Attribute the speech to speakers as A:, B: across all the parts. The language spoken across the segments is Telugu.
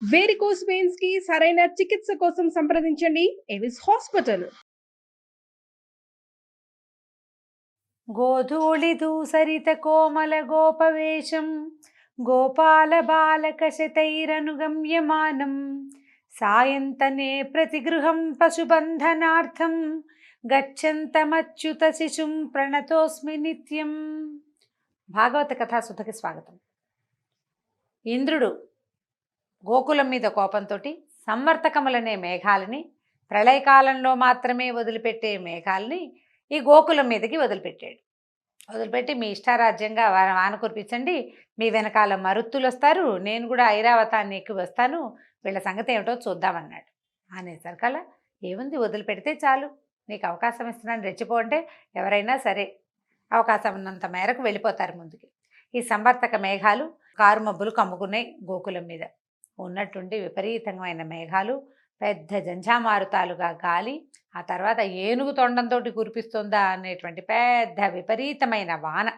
A: వేరికోస్ వెయిన్స్ కి సరైన చికిత్స కోసం సంప్రదించండి ఎవిస్ హాస్పిటల్.
B: గోధూళి దూసరిత కోమల గోపవేశం గోపాల బాలక శతైరనుగమ్యమానం సాయంతనే ప్రతిగృహం పశుబంధనార్థం గచ్చంతమచ్యుత శిశుం ప్రణతోస్మి నిత్యం. భాగవత కథాసుధకి స్వాగతం. ఇంద్రుడు గోకులం మీద కోపంతో సంవర్తకములనే మేఘాలని, ప్రళయకాలంలో మాత్రమే వదిలిపెట్టే మేఘాలని ఈ గోకులం మీదకి వదిలిపెట్టి మీ ఇష్టారాజ్యంగా వాన కురిపించండి, మీ వెనకాల మరుత్తులు వస్తారు, నేను కూడా ఐరావతాన్ని ఎక్కి వస్తాను, వీళ్ళ సంగతి ఏమిటో చూద్దామన్నాడు. అనేసరికల్లా ఏముంది, వదిలిపెడితే చాలు, నీకు అవకాశం ఇస్తున్నాను, రెచ్చిపో అంటే ఎవరైనా సరే అవకాశం ఉన్నంత మేరకు వెళ్ళిపోతారు ముందుకి. ఈ సంవర్తక మేఘాలు కారు మబ్బులు కమ్ముకున్నాయి గోకులం మీద. ఉన్నట్టుండి విపరీతమైన మేఘాలు, పెద్ద జంఝామారుతాలుగా గాలి, ఆ తర్వాత ఏనుగు తొండంతో కురిపిస్తుందా అనేటువంటి పెద్ద విపరీతమైన వాన,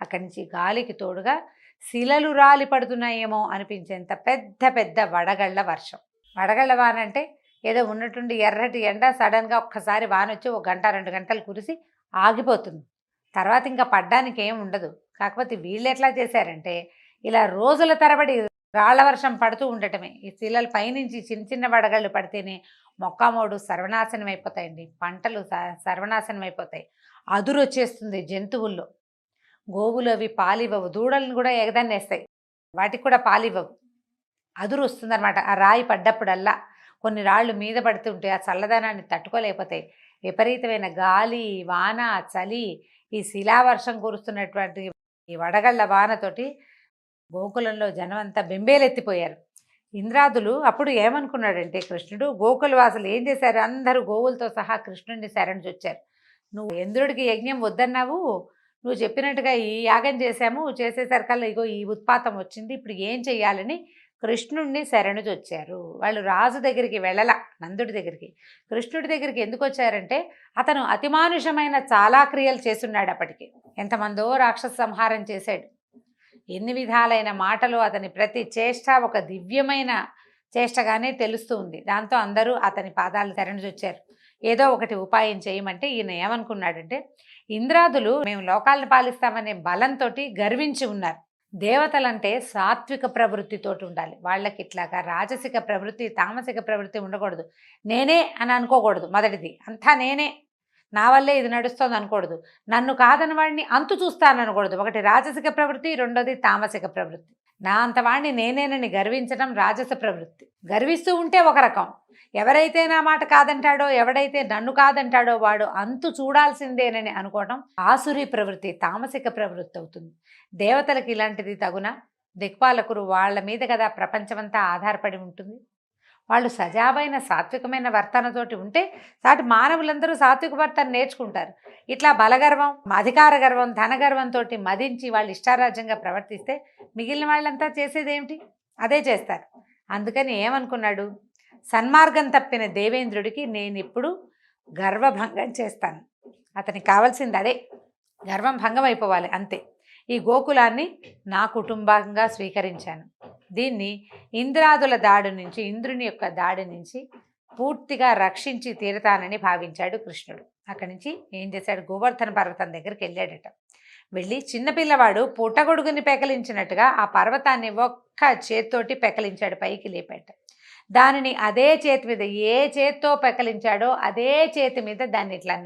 B: అక్కడి నుంచి గాలికి తోడుగా శిలలు రాలి పడుతున్నాయేమో అనిపించేంత పెద్ద పెద్ద వడగళ్ల వర్షం. వడగళ్ల వాన అంటే ఏదో ఉన్నట్టుండి ఎర్రటి ఎండ సడన్గా ఒక్కసారి వాన వచ్చి 1 గంట 2 గంటలు కురిసి ఆగిపోతుంది, తర్వాత ఇంకా పడ్డానికి ఏం ఉండదు. కాకపోతే వీళ్ళు ఎట్లా చేశారంటే ఇలా రోజుల తరబడి రాళ్ల వర్షం పడుతూ ఉండటమే. ఈ శిలల పైనుంచి చిన్న చిన్న వడగళ్ళు పడితేనే మొక్కమోడు సర్వనాశనం అయిపోతాయండి, పంటలు సర్వనాశనం అయిపోతాయి, అదురు వచ్చేస్తుంది జంతువుల్లో. గోవులు అవి పాలివ్వవు, దూడలను కూడా ఎగదన్నేస్తాయి, వాటికి కూడా పాలివ్వవు, అదురు వస్తుందన్నమాట. ఆ రాయి పడ్డప్పుడల్లా కొన్ని రాళ్ళు మీద పడుతుంటే ఆ చల్లదనాన్ని తట్టుకోలేకపోతాయి. విపరీతమైన గాలి, వాన, చలి, ఈ శిలావర్షం కురుస్తున్నటువంటి ఈ వడగళ్ల వానతోటి గోకులంలో జనం అంతా బెంబేలెత్తిపోయారు. ఇంద్రాదులు అప్పుడు ఏమనుకున్నాడంటే, కృష్ణుడు గోకుల వాసులు ఏం చేశారు, అందరూ గోవులతో సహా కృష్ణుడిని శరణుజొచ్చారు. నువ్వు ఇంద్రుడికి యజ్ఞం వద్దన్నావు, నువ్వు చెప్పినట్టుగా ఈ యాగం చేసేసరికల్లా ఇగో ఈ ఉత్పాతం వచ్చింది, ఇప్పుడు ఏం చెయ్యాలని కృష్ణుడిని శరణుజొచ్చారు. వాళ్ళు రాజు దగ్గరికి వెళ్ళలా, నందుడి దగ్గరికి. కృష్ణుడి దగ్గరికి ఎందుకు వచ్చారంటే అతను అతిమానుషమైన చాలా క్రియలు చేస్తున్నాడు. అప్పటికి ఎంతమందో రాక్షస సంహారం చేశాడు, ఎన్ని విధాలైన మాటలు, అతని ప్రతి చేష్ట ఒక దివ్యమైన చేష్టగానే తెలుస్తూ ఉంది. దాంతో అందరూ అతని పాదాలు తెరణిచొచ్చారు. ఏదో ఒకటి ఉపాయం చేయమంటే ఈయన ఏమనుకున్నాడంటే, ఇంద్రాదులు మేము లోకాలను పాలిస్తామనే బలంతో గర్వించి ఉన్నారు. దేవతలంటే సాత్విక ప్రవృత్తితోటి ఉండాలి, వాళ్ళకి ఇట్లాగా రాజసిక ప్రవృత్తి, తామసిక ప్రవృత్తి ఉండకూడదు. నేనే అని అనుకోకూడదు. మొదటిది అంతా నేనే, నా వల్లే ఇది నడుస్తుంది అనకూడదు. నన్ను కాదని వాడిని అంతు చూస్తాననకూడదు. ఒకటి రాజసిక ప్రవృత్తి, రెండోది తామసిక ప్రవృత్తి. నా అంత వాడిని నేనేనని గర్వించడం రాజస ప్రవృత్తి. గర్విస్తూ ఉంటే ఒక రకం, ఎవరైతే నా మాట కాదంటాడో, ఎవడైతే నన్ను కాదంటాడో వాడు అంతు చూడాల్సిందేనని అనుకోవడం ఆసురీ ప్రవృత్తి, తామసిక ప్రవృత్తి అవుతుంది. దేవతలకు ఇలాంటిది తగునా? దిక్పాలకులు వాళ్ళ మీద కదా ప్రపంచమంతా ఆధారపడి ఉంటుంది. వాళ్ళు సజావైన సాత్వికమైన వర్తనతోటి ఉంటే సాటి మానవులందరూ సాత్విక వర్తన నేర్చుకుంటారు. ఇట్లా బలగర్వం, అధికార గర్వం, ధనగర్వంతో మదించి వాళ్ళు ఇష్టారాజ్యంగా ప్రవర్తిస్తే మిగిలిన వాళ్ళంతా చేసేదేమిటి? అదే చేస్తారు. అందుకని ఏమనుకున్నాడు, సన్మార్గం తప్పిన దేవేంద్రుడికి నేను ఇప్పుడు గర్వభంగం చేస్తాను. అతనికి కావాల్సింది అదే, గర్వం భంగం అయిపోవాలి అంతే. ఈ గోకులాన్ని నా కుటుంబంగా స్వీకరించాను, దీన్ని ఇంద్రాదుల దాడి నుంచి, ఇంద్రుని యొక్క దాడి నుంచి పూర్తిగా రక్షించి తీరుతానని భావించాడు కృష్ణుడు. అక్కడి నుంచి ఏం చేశాడు, గోవర్ధన పర్వతం దగ్గరికి వెళ్ళాడట. వెళ్ళి చిన్నపిల్లవాడు పుట్టగొడుగుని పెకలించినట్టుగా ఆ పర్వతాన్ని ఒక్క చేత్తోటి పెకలించాడు, పైకి లేపాట. దానిని అదే చేతి మీద, ఏ చేత్తో పెకలించాడో అదే చేతి మీద దాన్ని ఇట్లా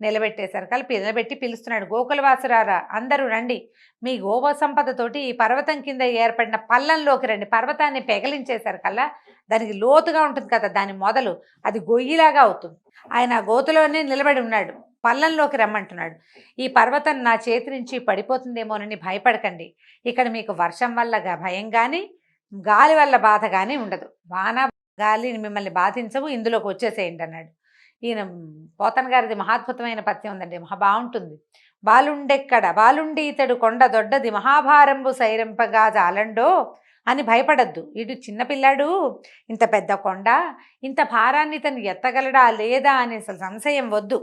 B: నిలబెట్టేసరికి నిలబెట్టి పిలుస్తున్నాడు, గోకులవాసురారా అందరూ రండి, మీ గోవ సంపదతోటి ఈ పర్వతం కింద ఏర్పడిన పల్లంలోకి రండి. పర్వతాన్ని పెగలించేసరికల్లా దానికి లోతుగా ఉంటుంది కదా, దాని మొదలు అది గొయ్యిలాగా అవుతుంది. ఆయన గోతులోనే నిలబడి ఉన్నాడు, పల్లంలోకి రమ్మంటున్నాడు. ఈ పర్వతం నా చేతి నుంచి పడిపోతుందేమోనని భయపడకండి, ఇక్కడ మీకు వర్షం వల్ల భయం కానీ గాలి వల్ల బాధ కానీ ఉండదు, వాన గాలి మిమ్మల్ని బాధించవు, ఇందులోకి వచ్చేసేయండి అన్నాడు. ఈయన పోతన గారిది మహాద్భుతమైన పద్యం ఉందండి, మహా బాగుంటుంది. బాలుండి ఇతడు కొండ దొడ్డది మహాభారంబు సైరింపగా జాలండో అని భయపడద్దు. వీడు చిన్నపిల్లాడు, ఇంత పెద్ద కొండ, ఇంత భారాన్ని తను ఎత్తగలడా లేదా అనే సంశయం వద్దు,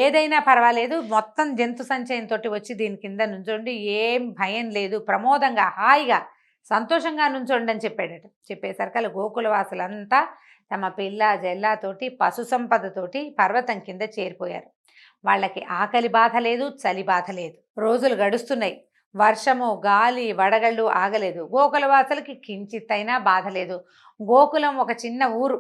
B: ఏదైనా పర్వాలేదు, మొత్తం జంతు సంచయంతో వచ్చి దీని కింద నుంచోండి, ఏం భయం లేదు, ప్రమోదంగా హాయిగా సంతోషంగా నుంచోండి అని చెప్పాడట. చెప్పేసరికల్లా గోకులవాసులంతా తమ పిల్ల జెల్లాతోటి పశు సంపదతోటి పర్వతం కింద చేరిపోయారు. వాళ్ళకి ఆకలి బాధ లేదు, చలి బాధ లేదు. రోజులు గడుస్తున్నాయి. వర్షము, గాలి, వడగళ్ళు ఆగలేదు. గోకులవాసులకి కించిత్తైనా బాధ లేదు. గోకులం ఒక చిన్న ఊరు.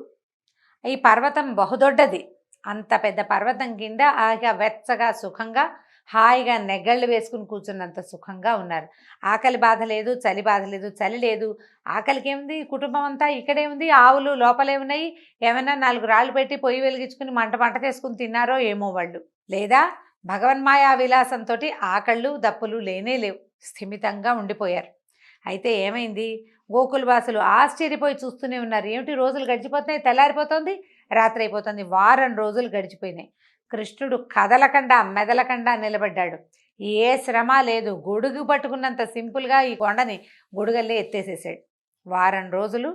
B: ఈ పర్వతం బహుదొడ్డది. అంత పెద్ద పర్వతం కింద హాయిగా వెచ్చగా సుఖంగా హాయిగా నెగ్గళ్ళు వేసుకుని కూర్చున్నంత సుఖంగా ఉన్నారు. ఆకలి బాధ లేదు, చలి బాధ లేదు. చలి లేదు, ఆకలికి ఏముంది, కుటుంబం అంతా ఇక్కడే ఉంది. ఆవులు లోపలే ఉన్నాయి. ఏమైనా 4 రాళ్ళు పెట్టి పొయ్యి వెలిగించుకుని మంట చేసుకుని తిన్నారో ఏమో వాళ్ళు. లేదా భగవన్మాయా విలాసంతో ఆకళ్ళు దప్పులు లేనే లేవు. స్థిమితంగా ఉండిపోయారు. అయితే ఏమైంది, గోకులవాసులు ఆశ్చర్యపోయి చూస్తూనే ఉన్నారు. ఏమిటి రోజులు గడిచిపోతున్నాయి, తెల్లారిపోతుంది, రాత్రి అయిపోతుంది. వారం రోజులు గడిచిపోయినాయి. కృష్ణుడు కదలకుండా మెదలకుండా నిలబడ్డాడు. ఏ శ్రమ లేదు. గొడుగు పట్టుకున్నంత సింపుల్గా ఈ కొండని గొడుగల్లే ఎత్తేసేసాడు. వారం రోజులు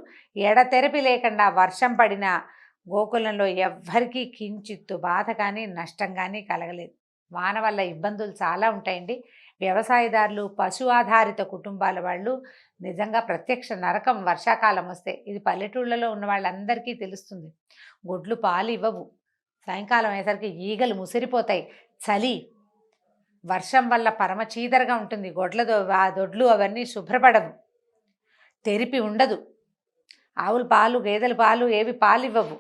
B: ఎడతెరపి లేకుండా వర్షం పడిన గోకులంలో ఎవ్వరికీ కించిత్తు బాధ కానీ నష్టం కానీ కలగలేదు. వాన వల్ల ఇబ్బందులు చాలా ఉంటాయండి. వ్యవసాయదారులు, పశు ఆధారిత కుటుంబాల వాళ్ళు నిజంగా ప్రత్యక్ష నరకం వర్షాకాలం వస్తే. ఇది పల్లెటూళ్ళలో ఉన్న వాళ్ళందరికీ తెలుస్తుంది. గొడ్లు పాలు ఇవ్వవు. సాయంకాలం అయ్యేసరికి ఈగలు ముసిరిపోతాయి. చలి, వర్షం వల్ల పరమ చీదరగా ఉంటుంది. ఆ దొడ్లు అవన్నీ శుభ్రపడవు. తెరిపి ఉండదు. ఆవుల పాలు, గేదెల పాలు ఏవి పాలు ఇవ్వవు.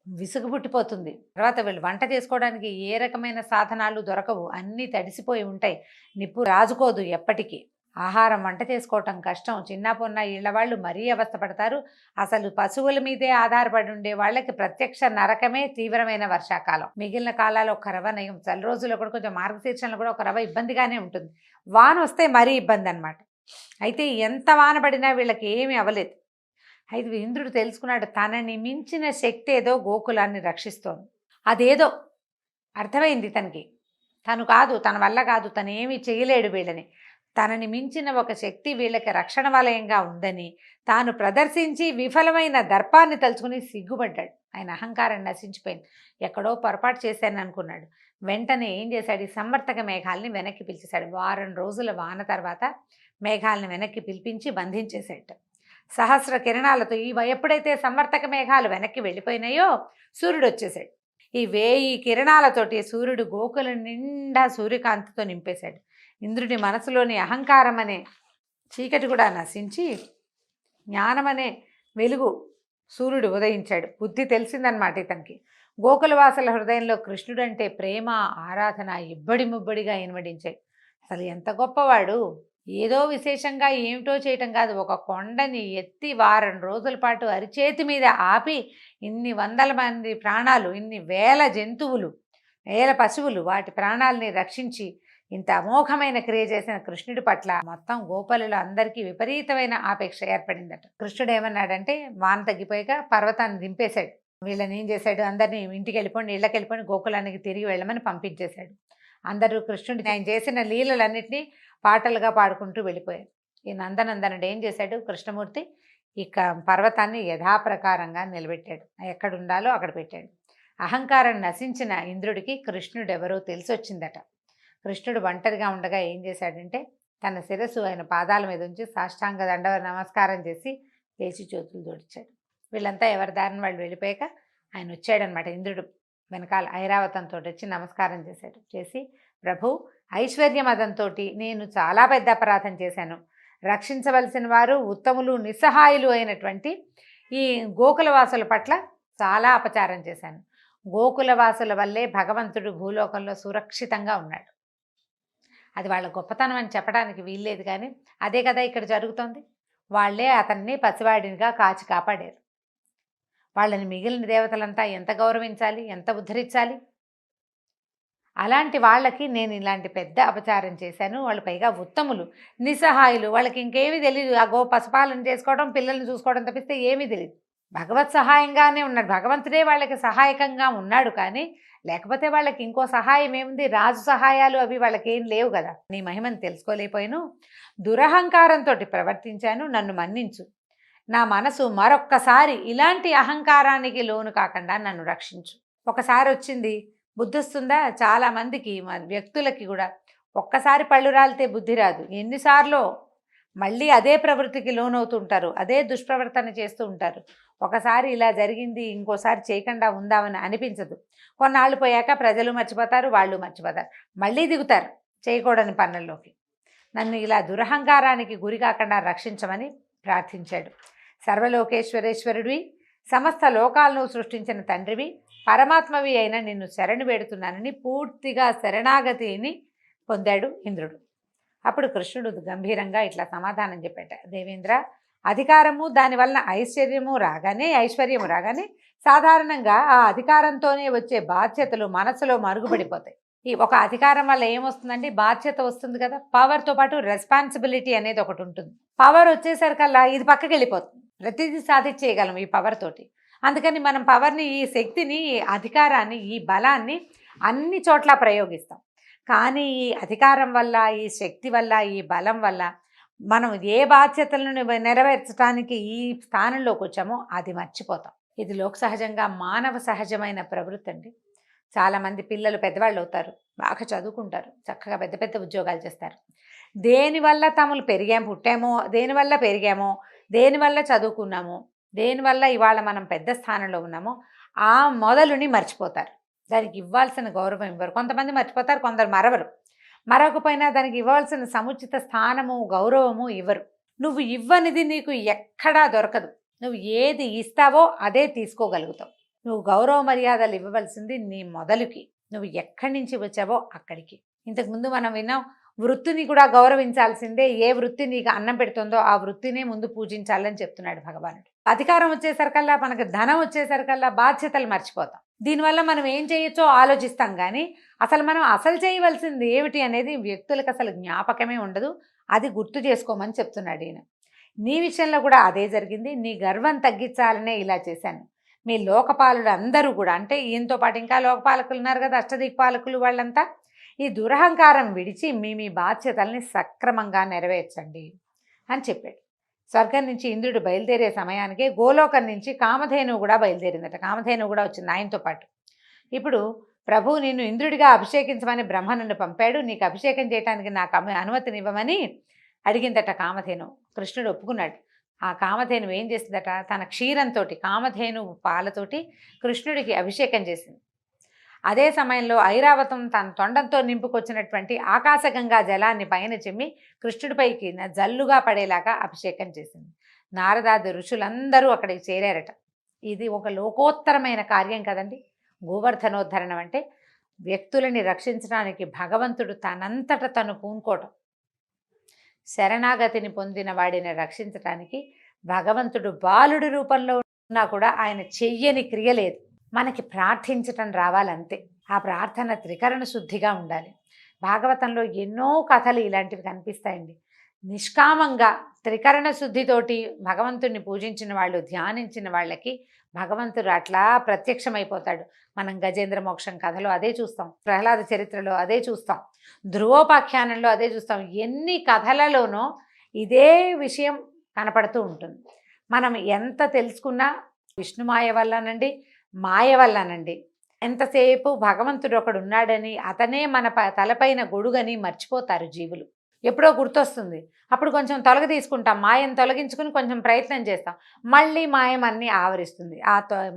B: విసుగు పుట్టిపోతుంది. తర్వాత వీళ్ళు వంట చేసుకోవడానికి ఏ రకమైన సాధనాలు దొరకవు. అన్నీ తడిసిపోయి ఉంటాయి. నిప్పు రాజుకోదు ఎప్పటికీ. ఆహారం వంట చేసుకోవటం కష్టం. చిన్న పొన్న ఇళ్ల వాళ్ళు మరీ అవస్థపడతారు. అసలు పశువుల మీదే ఆధారపడి ఉండే వాళ్ళకి ప్రత్యక్ష నరకమే తీవ్రమైన వర్షాకాలం. మిగిలిన కాలాలు ఒక రవ నయం. చలి రోజుల్లో కూడా కొంచెం మార్గశీర్షంలో కూడా ఒక రవ ఇబ్బందిగానే ఉంటుంది. వాన వస్తే మరీ ఇబ్బంది అనమాట. అయితే ఎంత వాన పడినా వీళ్ళకి ఏమీ అవ్వలేదు. అయితే ఇంద్రుడు తెలుసుకున్నాడు, తనని మించిన శక్తి ఏదో గోకులాన్ని రక్షిస్తోంది. అదేదో అర్థమైంది తనకి. తను కాదు, తన వల్ల కాదు, తనేమీ చేయలేడు వీళ్ళని. తనని మించిన ఒక శక్తి వీళ్ళకి రక్షణ వలయంగా ఉందని తాను ప్రదర్శించి విఫలమైన దర్పాన్ని తలుచుకుని సిగ్గుపడ్డాడు. ఆయన అహంకారం నశించిపోయింది. ఎక్కడో పొరపాటు చేశాను అనుకున్నాడు. వెంటనే ఏం చేశాడు, ఈ సంవర్తక మేఘాలని వెనక్కి పిలిచేశాడు. వారం రోజుల వాన తర్వాత మేఘాలను వెనక్కి పిలిపించి బంధించేశాడు. సహస్ర కిరణాలతో ఎప్పుడైతే సంవర్తక మేఘాలు వెనక్కి వెళ్ళిపోయినాయో సూర్యుడు వచ్చేసాడు. ఈ 1000 కిరణాలతోటి సూర్యుడు గోకుల నిండా సూర్యకాంతితో నింపేశాడు. ఇంద్రుడి మనసులోని అహంకారం అనే చీకటి కూడా నశించి జ్ఞానమనే వెలుగు సూర్యుడు ఉదయించాడు. బుద్ధి తెలిసిందనమాట ఇతనికి. గోకులవాసుల హృదయంలో కృష్ణుడంటే ప్రేమ, ఆరాధన ఇబ్బడి ముబ్బడిగా ఇన్వడించాయి. అసలు ఎంత గొప్పవాడు! ఏదో విశేషంగా ఏమిటో చేయటం కాదు, ఒక కొండని ఎత్తి వారం రోజుల పాటు అరిచేతి మీద ఆపి ఇన్ని వందల మంది ప్రాణాలు, ఇన్ని వేల జంతువులు, వేల పశువులు, వాటి ప్రాణాలని రక్షించి ఇంత అమోఘమైన క్రియ చేసిన కృష్ణుడి పట్ల మొత్తం గోపాలులు అందరికీ విపరీతమైన ఆపేక్ష ఏర్పడిందట. కృష్ణుడు ఏమన్నాడంటే, వాన తగ్గిపోయాక పర్వతాన్ని దింపేశాడు. వీళ్ళని ఏం చేశాడు, అందరినీ ఇంటికి వెళ్ళిపోండి, ఇళ్ళకి వెళ్ళిపోండి, గోకులానికి తిరిగి వెళ్ళమని పంపించేశాడు. అందరూ కృష్ణుడిని ఆయన చేసిన లీలలన్నింటినీ పాటలుగా పాడుకుంటూ వెళ్ళిపోయారు. ఈ నందనందనుడు ఏం చేశాడు, కృష్ణమూర్తి ఇక పర్వతాన్ని యథాప్రకారంగా నిలబెట్టాడు. ఎక్కడ ఉండాలో అక్కడ పెట్టాడు. అహంకారం నశించిన ఇంద్రుడికి కృష్ణుడు ఎవరో తెలిసొచ్చిందట. కృష్ణుడు ఒంటరిగా ఉండగా ఏం చేశాడంటే, తన శిరస్సు ఆయన పాదాల మీద ఉంచి సాష్టాంగ దండ నమస్కారం చేసి లేచి చేతులు జోడించాడు. వీళ్ళంతా ఎవరి దారిని వాళ్ళు వెళ్ళిపోయాక ఆయన వచ్చాడనమాట. ఇంద్రుడు వెనకాల ఐరావతంతో వచ్చి నమస్కారం చేశాడు. చేసి, ప్రభు, ఐశ్వర్య మదంతో నేను చాలా పెద్ద అపరాధం చేశాను. రక్షించవలసిన వారు ఉత్తములు, నిస్సహాయులు అయినటువంటి ఈ గోకులవాసుల పట్ల చాలా అపచారం చేశాను. గోకులవాసుల వల్లే భగవంతుడు భూలోకంలో సురక్షితంగా ఉన్నాడు. అది వాళ్ళ గొప్పతనం అని చెప్పడానికి వీల్లేదు, కానీ అదే కదా ఇక్కడ జరుగుతోంది. వాళ్ళే అతన్ని పసివాడినిగా కాచి కాపాడారు. వాళ్ళని మిగిలిన దేవతలంతా ఎంత గౌరవించాలి, ఎంత ఉద్ధరించాలి. అలాంటి వాళ్ళకి నేను ఇలాంటి పెద్ద అపచారం చేశాను. వాళ్ళు పైగా ఉత్తములు, నిస్సహాయులు, వాళ్ళకి ఇంకేమీ తెలియదు. ఆ పశుపాలన చేసుకోవడం, పిల్లల్ని చూసుకోవడం తప్పిస్తే ఏమీ తెలియదు. భగవత్ సహాయంగానే ఉన్నాడు. భగవంతుడే వాళ్ళకి సహాయకంగా ఉన్నాడు, కానీ లేకపోతే వాళ్ళకి ఇంకో సహాయం ఏముంది, రాజు సహాయాలు అవి వాళ్ళకి ఏం లేవు కదా. నీ మహిమను తెలుసుకోలేకపోయాను, దురహంకారంతో ప్రవర్తించాను, నన్ను మన్నించు. నా మనసు మరొక్కసారి ఇలాంటి అహంకారానికి లోను కాకుండా నన్ను రక్షించు. ఒకసారి వచ్చింది, బుద్ధి వస్తుందా? చాలామందికి, వ్యక్తులకి కూడా ఒక్కసారి పళ్ళు రాలితే బుద్ధి రాదు. ఎన్నిసార్లు మళ్ళీ అదే ప్రవృత్తికి లోనవుతుంటారు, అదే దుష్ప్రవర్తన చేస్తూ ఉంటారు. ఒకసారి ఇలా జరిగింది ఇంకోసారి చేయకుండా ఉందామని అనిపించదు. కొన్నాళ్ళు పోయాక ప్రజలు మర్చిపోతారు, వాళ్ళు మర్చిపోతారు, మళ్ళీ దిగుతారు చేయకూడని పనుల్లోకి. నన్ను ఇలా దురహంకారానికి గురి కాకుండా రక్షించమని ప్రార్థించాడు. సర్వలోకేశ్వరేశ్వరుడివి, సమస్త లోకాలను సృష్టించిన తండ్రివి, పరమాత్మవి అయిన నిన్ను శరణు వేడుతున్నానని పూర్తిగా శరణాగతిని పొందాడు ఇంద్రుడు. అప్పుడు కృష్ణుడు గంభీరంగా ఇట్లా సమాధానం చెప్పాట. దేవేంద్ర, అధికారము దానివల్ల ఐశ్వర్యము రాగానే సాధారణంగా ఆ అధికారంతోనే వచ్చే బాధ్యతలు మనసులో మరుగుపడిపోతాయి. ఈ ఒక అధికారం వల్ల ఏమొస్తుందండి? బాధ్యత వస్తుంది కదా. పవర్తో పాటు రెస్పాన్సిబిలిటీ అనేది ఒకటి ఉంటుంది. పవర్ వచ్చేసరికల్లా ఇది పక్కకి వెళ్ళిపోతుంది. ప్రతిదీ సాధించేయగలం ఈ పవర్ తోటి. అందుకని మనం పవర్ని, ఈ శక్తిని, ఈ అధికారాన్ని, ఈ బలాన్ని అన్ని చోట్ల ప్రయోగిస్తాం. కానీ ఈ అధికారం వల్ల, ఈ శక్తి వల్ల, ఈ బలం వల్ల మనం ఏ బాధ్యతలను నెరవేర్చడానికి ఈ స్థానంలోకి వచ్చామో అది మర్చిపోతాం. ఇది లోక సహజంగా మానవ సహజమైన ప్రవృత్తి అండి. చాలామంది పిల్లలు పెద్దవాళ్ళు అవుతారు, బాగా చదువుకుంటారు, చక్కగా పెద్ద పెద్ద ఉద్యోగాలు చేస్తారు. దేనివల్ల తమలు పుట్టామో, దేనివల్ల పెరిగామో, దేనివల్ల చదువుకున్నామో, దేనివల్ల ఇవాళ మనం పెద్ద స్థానంలో ఉన్నామో ఆ మొదలుని మర్చిపోతారు. దానికి ఇవ్వాల్సిన గౌరవం ఇవ్వరు. కొంతమంది మర్చిపోతారు, కొందరు మరవకపోయినా దానికి ఇవ్వాల్సిన సముచిత స్థానము, గౌరవము ఇవ్వరు. నువ్వు ఇవ్వనిది నీకు ఎక్కడా దొరకదు. నువ్వు ఏది ఇస్తావో అదే తీసుకోగలుగుతావు. నువ్వు గౌరవ మర్యాదలు ఇవ్వవలసింది నీ మొదలుకి, నువ్వు ఎక్కడి నుంచి వచ్చావో అక్కడికి. ఇంతకుముందు మనం విన్నాం, వృత్తిని కూడా గౌరవించాల్సిందే. ఏ వృత్తి నీకు అన్నం పెడుతుందో ఆ వృత్తినే ముందు పూజించాలని చెప్తున్నాడు భగవానుడు. అధికారం వచ్చేసరికల్లా, మనకు ధనం వచ్చేసరికల్లా బాధ్యతలు మర్చిపోతాం. దీనివల్ల మనం ఏం చేయొచ్చో ఆలోచిస్తాం, కానీ అసలు చేయవలసింది ఏమిటి అనేది వ్యక్తులకు అసలు జ్ఞాపకమే ఉండదు. అది గుర్తు చేసుకోమని చెప్తున్నాడు ఈయన. నీ విషయంలో కూడా అదే జరిగింది. నీ గర్వం తగ్గించాలనే ఇలా చేశాను. మీ లోకపాలుడు అందరూ కూడా, అంటే ఈయనతో పాటు ఇంకా లోకపాలకులు ఉన్నారు కదా, అష్టదిక్పాలకులు, వాళ్ళంతా ఈ దురహంకారం విడిచి మీ బాధ్యతల్ని సక్రమంగా నెరవేర్చండి అని చెప్పాడు. స్వర్గం నుంచి ఇంద్రుడు బయలుదేరే సమయానికి గోలోకం నుంచి కామధేనువు కూడా బయలుదేరిందట. కామధేనువు కూడా వచ్చింది ఆయనతో పాటు. ఇప్పుడు ప్రభు నిన్ను ఇంద్రుడిగా అభిషేకించమని బ్రహ్మ నన్ను పంపాడు, నీకు అభిషేకం చేయడానికి నాకు అనుమతినివ్వమని అడిగిందట కామధేను. కృష్ణుడు ఒప్పుకున్నాడు. ఆ కామధేను ఏం చేసిందట, తన క్షీరంతో, కామధేను పాలతోటి కృష్ణుడికి అభిషేకం చేసింది. అదే సమయంలో ఐరావతం తన తొండంతో నింపుకొచ్చినటువంటి ఆకాశగంగా జలాన్ని పైన చెమ్మి కృష్ణుడిపైకి జల్లుగా పడేలాగా అభిషేకం చేసింది. నారదాది ఋషులందరూ అక్కడికి చేరారట. ఇది ఒక లోకోత్తరమైన కార్యం కదండి. గోవర్ధనోద్ధరణం అంటే వ్యక్తులని రక్షించడానికి భగవంతుడు తనంతట తను పూనుకోవటం. శరణాగతిని పొందిన వాడిని రక్షించడానికి భగవంతుడు బాలుడి రూపంలో ఉన్నా కూడా ఆయన చెయ్యని క్రియ లేదు. మనకి ప్రార్థించటం రావాలంతే. ఆ ప్రార్థన త్రికరణ శుద్ధిగా ఉండాలి. భాగవతంలో ఎన్నో కథలు ఇలాంటివి కనిపిస్తాయండి. నిష్కామంగా త్రికరణ శుద్ధితోటి భగవంతుడిని పూజించిన వాళ్ళు, ధ్యానించిన వాళ్ళకి భగవంతుడు అట్లా ప్రత్యక్షమైపోతాడు. మనం గజేంద్ర మోక్షం కథలో అదే చూస్తాం, ప్రహ్లాద చరిత్రలో అదే చూస్తాం, ధ్రువోపాఖ్యానంలో అదే చూస్తాం. ఎన్ని కథలలోనో ఇదే విషయం కనపడుతూ ఉంటుంది. మనం ఎంత తెలుసుకున్నా విష్ణుమాయ వల్లనండి, మాయ వల్లనండి, ఎంతసేపు భగవంతుడు ఒకడు ఉన్నాడని, అతనే మన తలపైన గొడుగని మర్చిపోతారు జీవులు. ఎప్పుడో గుర్తొస్తుంది, అప్పుడు కొంచెం తీసుకుంటాం, మాయను తొలగించుకుని కొంచెం ప్రయత్నం చేస్తాం, మళ్ళీ మాయమన్నీ ఆవరిస్తుంది.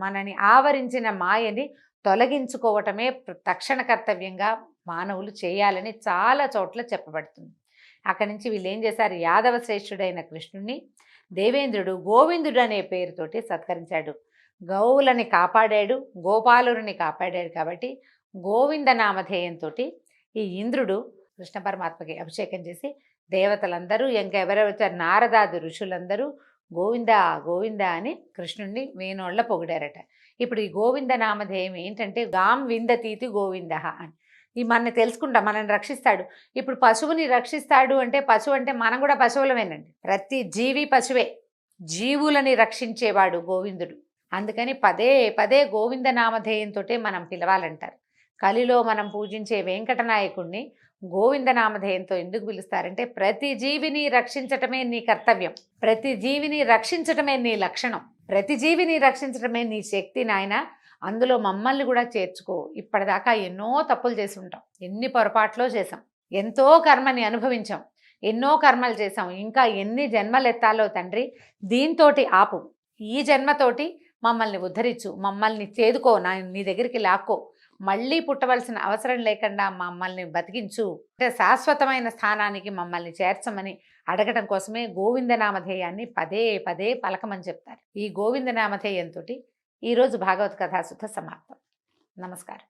B: మనని ఆవరించిన మాయని తొలగించుకోవటమే తక్షణ కర్తవ్యంగా మానవులు చేయాలని చాలా చోట్ల చెప్పబడుతుంది. అక్కడి నుంచి వీళ్ళు ఏం చేశారు, యాదవ శ్రేష్ఠుడైన కృష్ణుణ్ణి దేవేంద్రుడు గోవిందుడు అనే పేరుతోటి సత్కరించాడు. గోవులని కాపాడాడు, గోపాలుని కాపాడాడు. కాబట్టి గోవింద నామధేయంతో ఈ ఇంద్రుడు కృష్ణ పరమాత్మకి అభిషేకం చేసి దేవతలందరూ, ఇంకెవరెవరు వచ్చారు, నారదాది ఋషులందరూ గోవింద గోవింద అని కృష్ణుణ్ణి వేణోళ్ళ పొగిడారట. ఇప్పుడు ఈ గోవింద నామధేయం ఏంటంటే గాం విందతీతి గోవింద అని. ఈ మన తెలుసుకుంటాం, మనల్ని రక్షిస్తాడు. ఇప్పుడు పశువుని రక్షిస్తాడు అంటే, పశువు అంటే మనం కూడా పశువులమేనండి. ప్రతి జీవి పశువే. జీవులని రక్షించేవాడు గోవిందుడు. అందుకని పదే పదే గోవింద నామధేయంతో మనం పిలవాలంటారు. కలిలో మనం పూజించే వెంకటనాయకుడిని గోవింద నామధేయంతో ఎందుకు పిలుస్తారంటే, ప్రతి జీవిని రక్షించటమే నీ కర్తవ్యం, ప్రతి జీవిని రక్షించటమే నీ లక్షణం, ప్రతి జీవిని రక్షించటమే నీ శక్తి నాయన. అందులో మమ్మల్ని కూడా చేర్చుకో. ఇప్పటిదాకా ఎన్నో తప్పులు చేసి ఉంటాం, ఎన్ని పొరపాట్లో చేసాం, ఎంతో కర్మని అనుభవించాం. ఎన్నో కర్మలు చేసాం, ఇంకా ఎన్ని జన్మలు ఎత్తాలో తండ్రి, దీంతోటి ఆపు, ఈ జన్మతోటి మమ్మల్ని ఉద్ధరించు, మమ్మల్ని చేదుకో, నీ దగ్గరికి లాక్కో, మళ్ళీ పుట్టవలసిన అవసరం లేకుండా మమ్మల్ని బతికించు, అంటే శాశ్వతమైన స్థానానికి మమ్మల్ని చేర్చమని అడగటం కోసమే గోవిందనామధేయాన్ని పదే పదే పలకమని చెప్తారు. ఈ గోవిందనామధేయంతో ఈరోజు భాగవత కథాసుధ సమాప్తం. నమస్కారం.